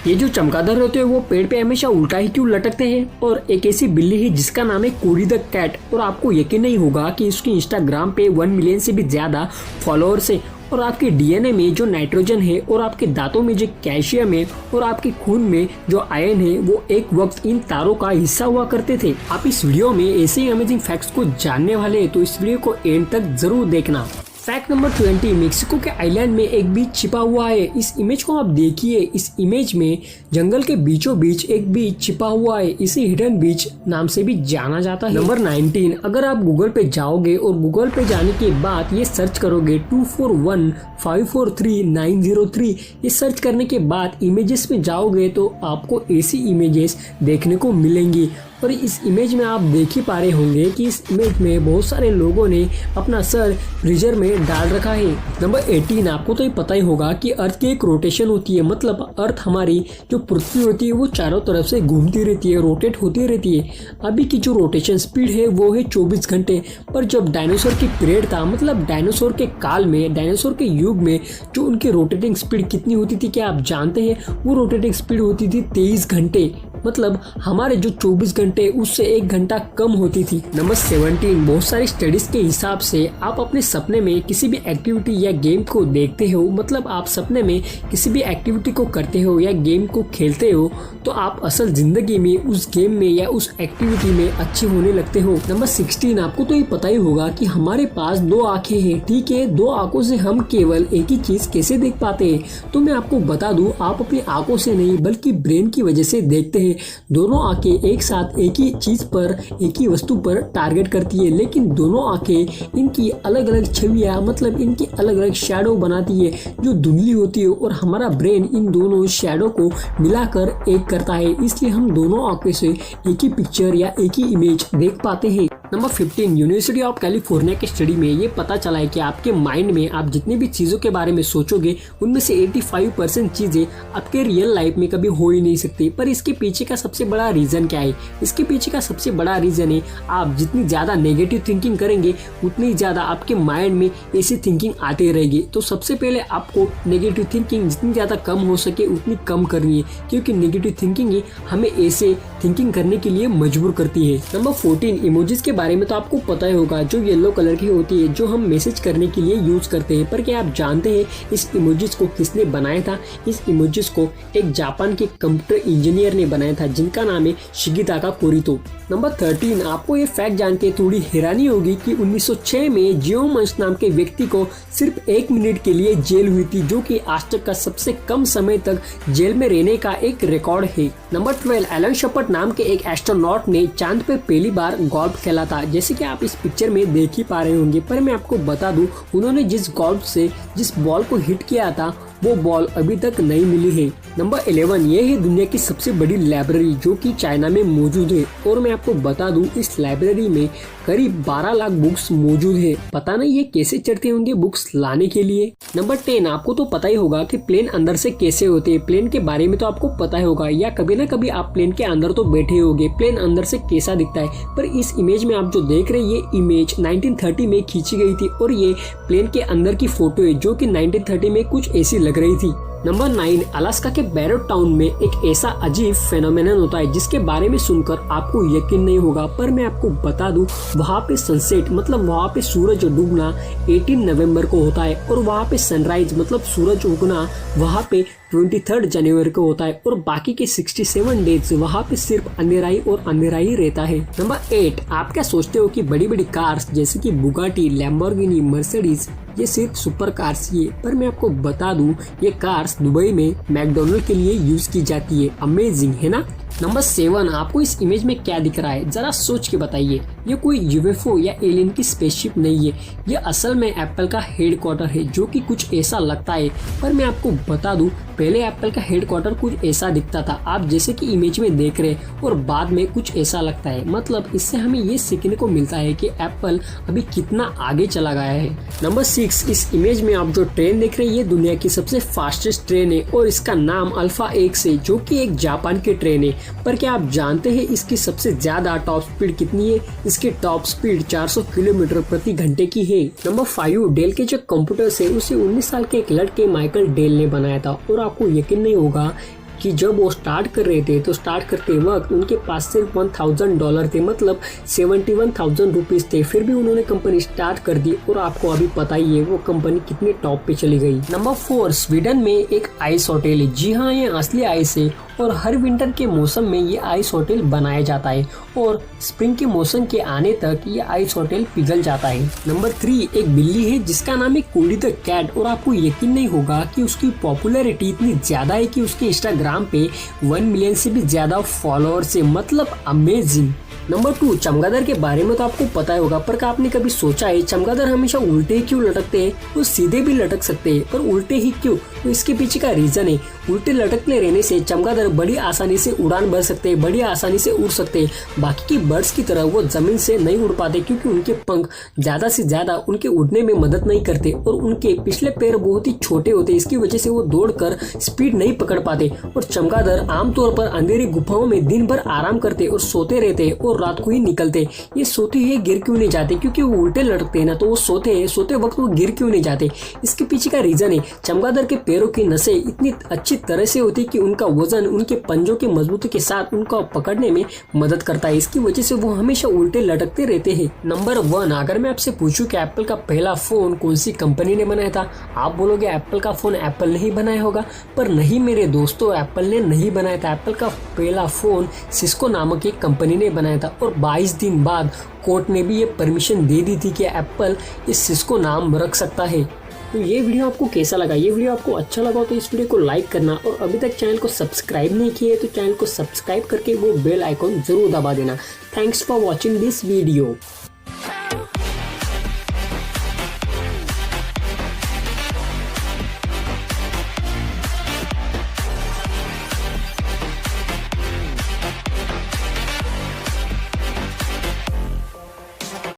ये जो चमगादड़ होते हैं वो पेड़ पे हमेशा उल्टा ही क्यों लटकते हैं? और एक ऐसी बिल्ली है जिसका नाम है कोरी द कैट, और आपको यकीन नहीं होगा कि उसकी इंस्टाग्राम पे 1 मिलियन से भी ज्यादा फॉलोअर्स है। और आपके डीएनए में जो नाइट्रोजन है, और आपके दांतों में जो कैल्शियम है, और आपके खून में जो आयरन है, वो एक वक्त इन तारों का हिस्सा हुआ करते थे। आप इस वीडियो में ऐसे ही अमेजिंग फैक्ट्स को जानने वाले हैं, तो इस वीडियो को एंड तक जरूर देखना। फैक्ट नंबर 20, मेक्सिको के आइलैंड में एक बीच छिपा हुआ है। इस इमेज को आप देखिए। इस इमेज में जंगल के बीचों बीच एक बीच छिपा हुआ है। इसे हिडन बीच नाम से भी जाना जाता है। नंबर 19, अगर आप गूगल पे जाओगे और गूगल पे जाने के बाद ये सर्च करोगे 241543 ये सर्च करने के बाद इमेजेस में जाओगे तो आपको ऐसी इमेजेस देखने को मिलेंगी। और इस इमेज में आप देख ही पा रहे होंगे कि इस इमेज में बहुत सारे लोगों ने अपना सर फ्रीजर में डाल रखा है। नंबर 18, आपको तो ये पता ही होगा कि अर्थ की एक रोटेशन होती है, मतलब अर्थ हमारी जो पृथ्वी होती है वो चारों तरफ से घूमती रहती है, रोटेट होती रहती है। अभी की जो रोटेशन स्पीड है वो है 24 घंटे। पर जब डायनासोर की पीरियड था, मतलब डायनासोर के काल में, डायनासोर के युग में जो उनकी रोटेटिंग स्पीड कितनी होती थी क्या आप जानते हैं? वो रोटेटिंग स्पीड होती थी 23 घंटे, मतलब हमारे जो 24 घंटे उससे 1 घंटा कम होती थी। नंबर 17, बहुत सारी स्टडीज के हिसाब से आप अपने सपने में किसी भी एक्टिविटी या गेम को देखते हो, मतलब आप सपने में किसी भी एक्टिविटी को करते हो या गेम को खेलते हो, तो आप असल जिंदगी में उस गेम में या उस एक्टिविटी में अच्छे होने लगते हो। नंबर 16, आपको तो ये पता ही होगा कि हमारे पास 2 आंखें हैं, ठीक है। 2 आंखों से हम केवल एक ही चीज कैसे देख पाते हैं? तो मैं आपको बता दूं, आप अपनी आंखों से नहीं बल्कि ब्रेन की वजह से देखते हैं। दोनों आंखें एक साथ एक ही चीज पर, एक ही वस्तु पर टारगेट करती है, लेकिन दोनों आंखें इनकी अलग अलग छवियां, मतलब इनकी अलग अलग शैडो बनाती है जो धुंधली होती है, और हमारा ब्रेन इन दोनों शैडो को मिलाकर एक करता है। इसलिए हम दोनों आंखों से एक ही पिक्चर या एक ही इमेज देख पाते हैं। नंबर 15, यूनिवर्सिटी ऑफ कैलिफोर्निया के स्टडी में ये पता चला है कि आपके माइंड में आप जितनी भी चीजों के बारे में सोचोगे उनमें से 85% चीजें आपके रियल लाइफ में कभी हो ही नहीं सकती। पर इसके पीछे का सबसे बड़ा रीजन क्या है? इसके पीछे का सबसे बड़ा रीजन है, आप जितनी ज्यादा नेगेटिव थिंकिंग करेंगे उतनी ज्यादा आपके माइंड में ऐसी थिंकिंग आते रहेगी। तो सबसे पहले आपको नेगेटिव थिंकिंग जितनी ज्यादा कम हो सके उतनी कम करनी है, क्योंकि नेगेटिव थिंकिंग ही हमें ऐसे थिंकिंग करने के लिए मजबूर करती है। नंबर 14, इमोजीज के बारे में तो आपको पता ही होगा, जो येलो कलर की होती है, जो हम मैसेज करने के लिए यूज करते हैं। पर क्या आप जानते हैं इस इमोजीज को किसने बनाया था? इस इमोजीज को एक जापान के कंप्यूटर इंजीनियर ने बनाया था, जिनका नाम है शिगिताका कोरितो। नंबर 13, आपको ये फैक्ट जान के थोड़ी हैरानी होगी कि 1906 में जियोमंश नाम के व्यक्ति को सिर्फ 1 मिनट के लिए जेल हुई थी, जो कि आज तक का सबसे कम समय तक जेल में रहने का एक रिकॉर्ड है। नंबर 12, एलन शेपर्ड नाम के एक एस्ट्रोनॉट ने चांद पर पहली बार गोल्फ खेला था, जैसे कि आप इस पिक्चर में देख ही पा रहे होंगे। पर मैं आपको बता दूं, उन्होंने जिस गोल्फ से जिस बॉल को हिट किया था वो बॉल अभी तक नहीं मिली है। नंबर 11, ये है दुनिया की सबसे बड़ी लाइब्रेरी जो कि चाइना में मौजूद है, और मैं आपको बता दूं इस लाइब्रेरी में करीब 12 लाख बुक्स मौजूद है। पता नहीं ये कैसे चढ़ते होंगे बुक्स लाने के लिए। नंबर 10, आपको तो पता ही होगा कि प्लेन अंदर से कैसे होते हैं। प्लेन के बारे में तो आपको पता ही होगा, या कभी ना कभी आप प्लेन के अंदर तो बैठे होंगे। प्लेन अंदर से कैसा दिखता है? पर इस इमेज में आप जो देख रहे हैं ये इमेज 1930 में खींची गई थी, और ये प्लेन के अंदर की फोटो है जो कि 1930 में कुछ ऐसी लग रही थी। नंबर 9, अलास्का के बैरो टाउन में एक ऐसा अजीब फेनोमेनन होता है जिसके बारे में सुनकर आपको यकीन नहीं होगा। पर मैं आपको बता दूं, वहाँ पे सनसेट, मतलब वहाँ पे सूरज डूबना 18 नवंबर को होता है, और वहाँ पे सनराइज मतलब सूरज उगना वहाँ पे 23 जनवरी को होता है, और बाकी के 67 डेज वहाँ पे सिर्फ अंधेरा ही और अंधेरा ही रहता है। नंबर 8, आप क्या सोचते हो कि बड़ी बड़ी कार्स जैसे कि बुगाटी, लैम्बोर्गिनी, मर्सिडीज ये सिर्फ सुपर कार्स ही है? पर मैं आपको बता दूं ये कार्स दुबई में मैकडोनल्ड के लिए यूज की जाती है। अमेजिंग है ना? नंबर 7, आपको इस इमेज में क्या दिख रहा है? जरा सोच के बताइए। ये कोई यूएफओ या एलियन की स्पेसशिप नहीं है, ये असल में एप्पल का हेडक्वार्टर है, जो कि कुछ ऐसा लगता है। पर मैं आपको बता दूं, पहले एप्पल का हेडक्वार्टर कुछ ऐसा दिखता था, आप जैसे कि इमेज में देख रहे हैं, और बाद में कुछ ऐसा लगता है। मतलब इससे हमें ये सीखने को मिलता है कि एप्पल अभी कितना आगे चला गया है। नंबर 6, इस इमेज में आप जो ट्रेन देख रहे हैं ये दुनिया की सबसे फास्टेस्ट ट्रेन है, और इसका नाम अल्फा X है, जो कि एक जापान की ट्रेन है। पर क्या आप जानते हैं इसकी सबसे ज्यादा टॉप स्पीड कितनी है? इसकी टॉप स्पीड 400 किलोमीटर प्रति घंटे की है। नंबर 5, डेल के जो कंप्यूटर है उसे 19 साल के एक लड़के माइकल डेल ने बनाया था, और आपको यकीन नहीं होगा कि जब वो स्टार्ट कर रहे थे तो स्टार्ट करते वक्त उनके पास सिर्फ $1,000 थे, मतलब 71,000 रुपीज़ थे। फिर भी उन्होंने कंपनी स्टार्ट कर दी और आपको अभी पता ही है वो कंपनी कितने टॉप पे चली गई। नंबर 4, स्वीडन में एक आइस होटल है। जी हाँ, ये असली आइस है और हर विंटर के मौसम में ये आइस होटल बनाया जाता है और स्प्रिंग के मौसम के आने तक ये आइस होटल पिघल जाता है। नंबर 3, एक बिल्ली है जिसका नाम है कोडी द कैट और आपको यकीन नहीं होगा कि उसकी पॉपुलैरिटी इतनी ज्यादा है कि उसके इंस्टाग्राम पे 1 मिलियन से भी ज्यादा फॉलोअर्स है, मतलब अमेजिंग। नंबर 2, चमगादड़ के बारे में तो आपको पता ही होगा, पर आपने कभी सोचा है चमगादड़ हमेशा उल्टे क्यों लटकते हैं? वो सीधे भी लटक सकते हैं, पर उल्टे ही क्यों? तो इसके पीछे का रीजन है, उल्टे लटकते रहने से चमगादड़ बड़ी आसानी से उड़ान भर सकते हैं, बड़ी आसानी से उड़ सकते हैं। बाकी की बर्ड्स की तरह वो जमीन से नहीं उड़ पाते क्योंकि उनके पंख ज्यादा से ज्यादा उनके उड़ने में मदद नहीं करते और उनके पिछले पैर बहुत ही छोटे होते, इसकी वजह से वो दौड़कर स्पीड नहीं पकड़ पाते। और चमगादड़ आमतौर पर अंधेरी गुफाओं में दिन भर आराम करते और सोते रहते और रात को ही निकलते। ये सोते हुए गिर क्यों नहीं जाते? क्योंकि वो उल्टे लटकते हैं ना, तो वो सोते वक्त वो गिर क्यों नहीं जाते? इसके पीछे का रीजन है, चमगादड़ के पैरों की नसें इतनी अच्छी तरह से होती है कि उनका वजन उनके पंजों की मजबूती के साथ उनका पकड़ने में मदद करता है। इसकी वजह से वो हमेशा उल्टे लटकते रहते हैं। नंबर 1, अगर मैं आपसे पूछूं कि एप्पल का पहला फोन कौन सी कंपनी ने बनाया था, आप बोलोगे एप्पल का फोन एप्पल ने ही बनाया होगा, पर नहीं मेरे दोस्तों, एप्पल ने नहीं बनाया था। एप्पल का पहला फोन सिस्को नामक एक कंपनी ने बनाया था और 22 दिन बाद कोर्ट ने भी ये परमिशन दे दी थी कि एप्पल इस सिस्को नाम रख सकता है। तो ये वीडियो आपको कैसा लगा? ये वीडियो आपको अच्छा लगा तो इस वीडियो को लाइक करना और अभी तक चैनल को सब्सक्राइब नहीं किए तो चैनल को सब्सक्राइब करके वो बेल आइकॉन जरूर दबा देना। Thanks for watching this video.